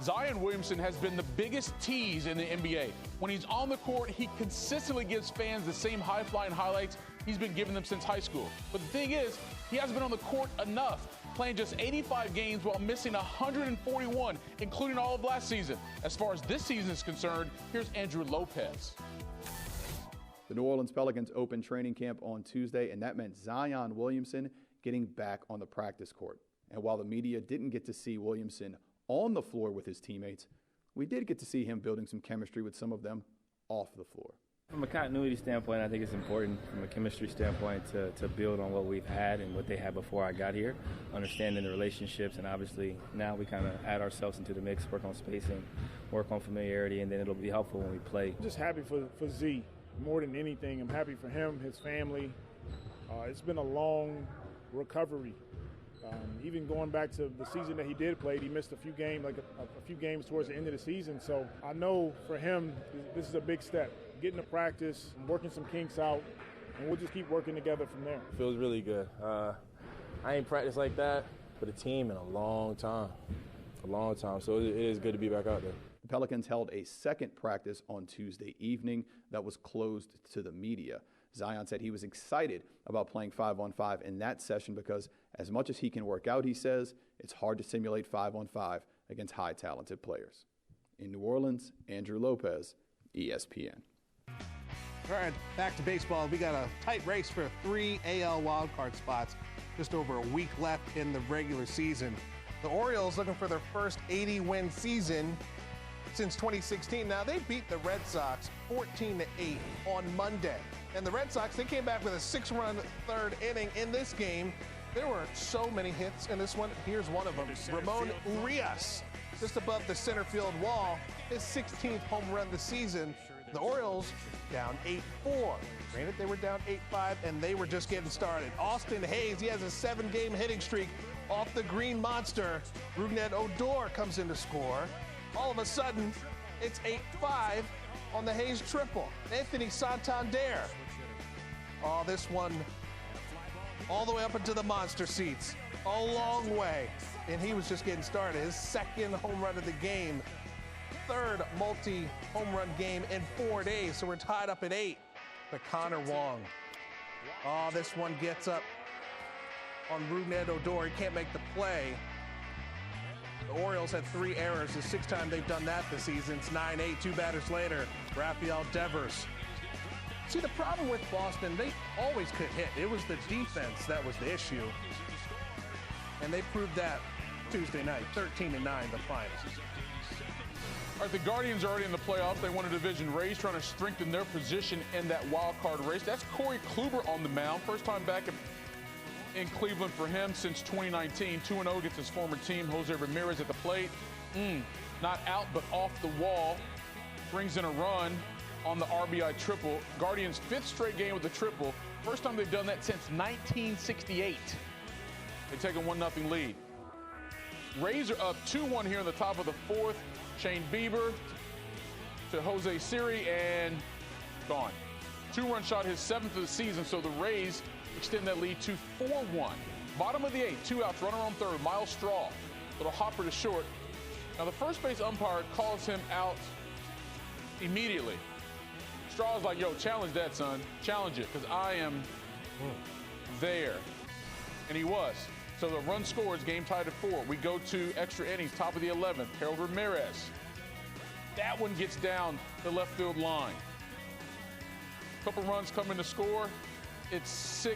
Zion Williamson has been the biggest tease in the NBA. When he's on the court, he consistently gives fans the same high-flying highlights he's been giving them since high school. But the thing is, he hasn't been on the court enough, playing just 85 games while missing 141, including all of last season. As far as this season is concerned, here's Andrew Lopez. The New Orleans Pelicans opened training camp on Tuesday, and that meant Zion Williamson getting back on the practice court. And while the media didn't get to see Williamson on the floor with his teammates, we did get to see him building some chemistry with some of them off the floor. From a continuity standpoint, I think it's important from a chemistry standpoint to build on what we've had and what they had before I got here, understanding the relationships, and obviously now we kind of add ourselves into the mix, work on spacing, work on familiarity, and then it'll be helpful when we play. I'm just happy for Z more than anything. I'm happy for him, his family. It's been a long recovery. Even going back to the season that he did play, he missed a few games, a few games towards the end of the season. So I know for him, this is a big step. Getting to practice, working some kinks out, and we'll just keep working together from there. Feels really good. I ain't practiced like that with a team in a long time. So it is good to be back out there. The Pelicans held a second practice on Tuesday evening that was closed to the media. Zion said he was excited about playing 5-on-5 in that session because as much as he can work out, he says, it's hard to simulate 5-on-5 against high talented players. In New Orleans, Andrew Lopez, ESPN. All right, back to baseball. We got a tight race for 3 AL wildcard spots. Just over a week left in the regular season. The Orioles looking for their first 80-win season since 2016. Now, they beat the Red Sox 14-8 on Monday. And the Red Sox, they came back with a 6-run third inning in this game. There were so many hits in this one. Here's one of them. Ramon Urias, just above the center field wall, his 16th home run this season. The Orioles down 8-4. Granted, they were down 8-5, and they were just getting started. Austin Hayes, he has a 7-game hitting streak off the Green Monster. Rougned Odor comes in to score. All of a sudden, it's 8-5 on the Hayes triple. Anthony Santander. Oh, this one all the way up into the monster seats. A long way. And he was just getting started. His second home run of the game. Third multi-home run game in 4 days. So we're tied up at 8. But Connor Wong. Oh, this one gets up on Rougned Odor. He can't make the play. The Orioles had 3 errors. The 6th time they've done that this season. It's 9-8, 2 batters later. Rafael Devers. See, the problem with Boston, they always could hit. It was the defense that was the issue. And they proved that Tuesday night, 13-9, the final. All right, the Guardians are already in the playoffs. They won a division race, trying to strengthen their position in that wild card race. That's Corey Kluber on the mound. First time back in Cleveland for him since 2019. 2-0 against his former team. Jose Ramirez at the plate. Not out, but off the wall. Brings in a run on the RBI triple. Guardians' 5th straight game with a triple. First time they've done that since 1968. They take a 1-0 lead. Rays are up 2-1 here in the top of the 4th. Shane Bieber to Jose Siri, and gone. 2-run shot, his 7th of the season, so the Rays extend that lead to 4-1. Bottom of the 8th, 2 outs, runner on third, Miles Straw. Little hopper to short. Now the first base umpire calls him out immediately. Straw's like, yo, challenge that, son. Challenge it, because I am there. And he was. So the run scores, game tied at 4. We go to extra innings, top of the 11th. Harold Ramirez. That one gets down the left field line. Couple runs come in to score. It's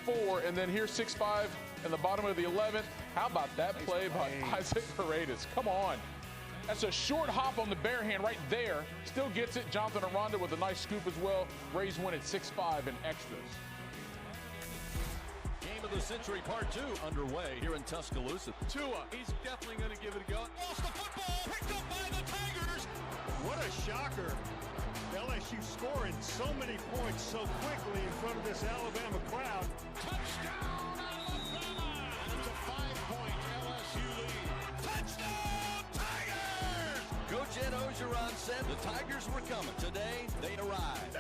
6-4, and then here's 6-5 in the bottom of the 11th. How about that play by Isaac Paredes? Come on. That's a short hop on the bare hand right there. Still gets it. Jonathan Aranda with a nice scoop as well. Rays win at 6-5 in extras. Game of the century part 2 underway here in Tuscaloosa. Tua, he's definitely going to give it a go. Lost the football, picked up by the Tigers. What a shocker. LSU scoring so many points so quickly in front of this Alabama crowd. Touchdown, Alabama! It's a 5-point LSU lead. Touchdown, Tigers! Coach Ed Ogeron said the Tigers were coming. Today, they arrived.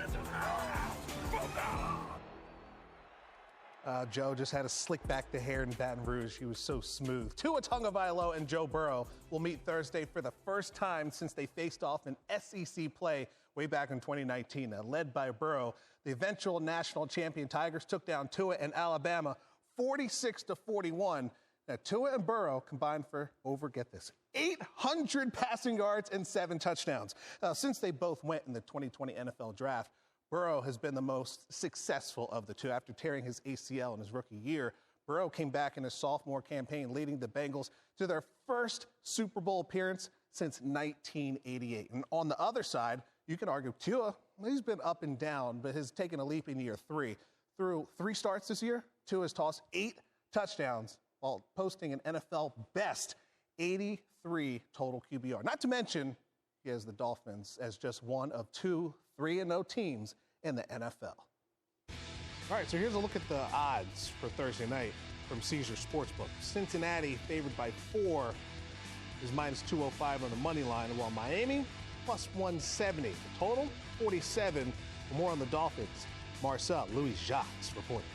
Joe just had to slick back the hair in Baton Rouge. He was so smooth. Tua Tagovailoa and Joe Burrow will meet Thursday for the first time since they faced off in SEC play way back in 2019. Now, led by Burrow, the eventual national champion Tigers took down Tua and Alabama 46-41. Now, Tua and Burrow combined for over, get this, 800 passing yards and 7 touchdowns. Since they both went in the 2020 NFL Draft, Burrow has been the most successful of the two. After tearing his ACL in his rookie year, Burrow came back in his sophomore campaign, leading the Bengals to their first Super Bowl appearance since 1988. And on the other side, you can argue Tua, he's been up and down, but has taken a leap in year 3. Through 3 starts this year, Tua has tossed 8 touchdowns while posting an NFL best 83 total QBR. Not to mention, he has the Dolphins as just one of 2 3-0 teams in the NFL. All right, so here's a look at the odds for Thursday night from Caesar Sportsbook. Cincinnati favored by 4 is minus 205 on the money line, while Miami plus 170. The total 47. For more on the Dolphins, Marcel Louis Jacques reporting.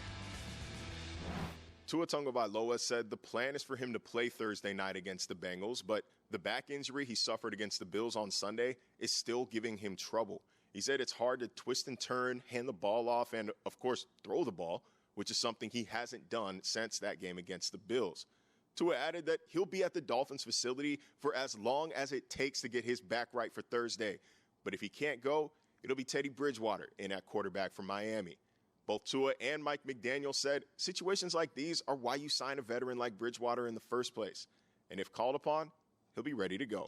Tua Tagovailoa said the plan is for him to play Thursday night against the Bengals, but the back injury he suffered against the Bills on Sunday is still giving him trouble. He said it's hard to twist and turn, hand the ball off, and, of course, throw the ball, which is something he hasn't done since that game against the Bills. Tua added that he'll be at the Dolphins facility for as long as it takes to get his back right for Thursday. But if he can't go, it'll be Teddy Bridgewater in at quarterback for Miami. Both Tua and Mike McDaniel said situations like these are why you sign a veteran like Bridgewater in the first place. And if called upon, he'll be ready to go.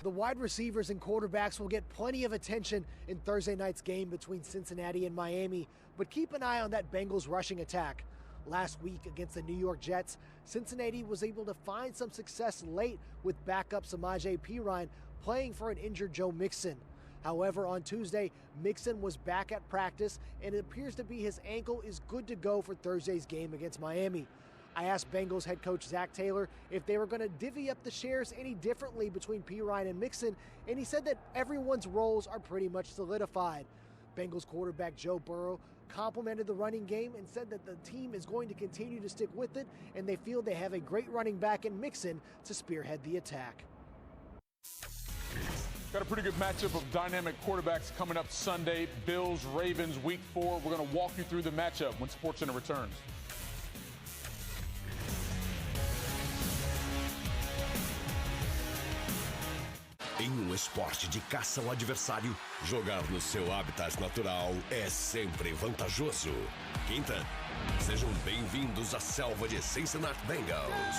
The wide receivers and quarterbacks will get plenty of attention in Thursday night's game between Cincinnati and Miami, but keep an eye on that Bengals rushing attack. Last week against the New York Jets, Cincinnati was able to find some success late with backup Samaje Perine playing for an injured Joe Mixon. However, on Tuesday, Mixon was back at practice, and it appears to be his ankle is good to go for Thursday's game against Miami. I asked Bengals head coach Zach Taylor if they were going to divvy up the shares any differently between Perine and Mixon, and he said that everyone's roles are pretty much solidified. Bengals quarterback Joe Burrow complimented the running game and said that the team is going to continue to stick with it, and they feel they have a great running back in Mixon to spearhead the attack. Got a pretty good matchup of dynamic quarterbacks coming up Sunday. Bills, Ravens, Week 4. We're going to walk you through the matchup when SportsCenter returns. Em esporte de caça ao adversário, jogar no seu habitat natural é sempre vantajoso. Quinta, sejam bem-vindos à selva de Cincinnati Bengals.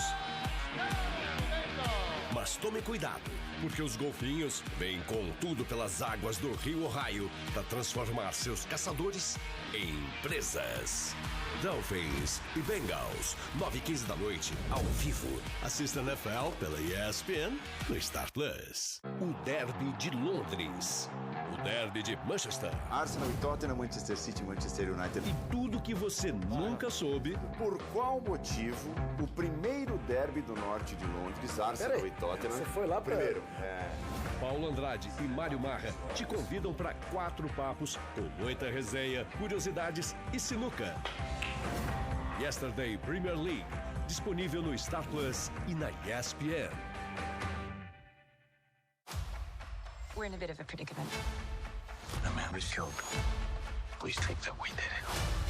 Mas tome cuidado, porque os golfinhos vêm com tudo pelas águas do Rio Ohio para transformar seus caçadores em presas. Dolphins e Bengals, 9h15 da noite, ao vivo. Assista a NFL pela ESPN no Star Plus. O Derby de Londres. O Derby de Manchester. Arsenal e Tottenham, Manchester City, Manchester United. E tudo que você nunca soube. Por qual motivo o primeiro derby do norte de Londres, Arsenal e Tottenham... Você foi lá primeiro. Paulo Andrade e Mário Marra te convidam para 4 papos com muita resenha, curiosidades e sinuca. Yesterday Premier League, disponível no Star Plus e na ESPN. We're in a bit of a predicament. The man was killed. Please take that we did it.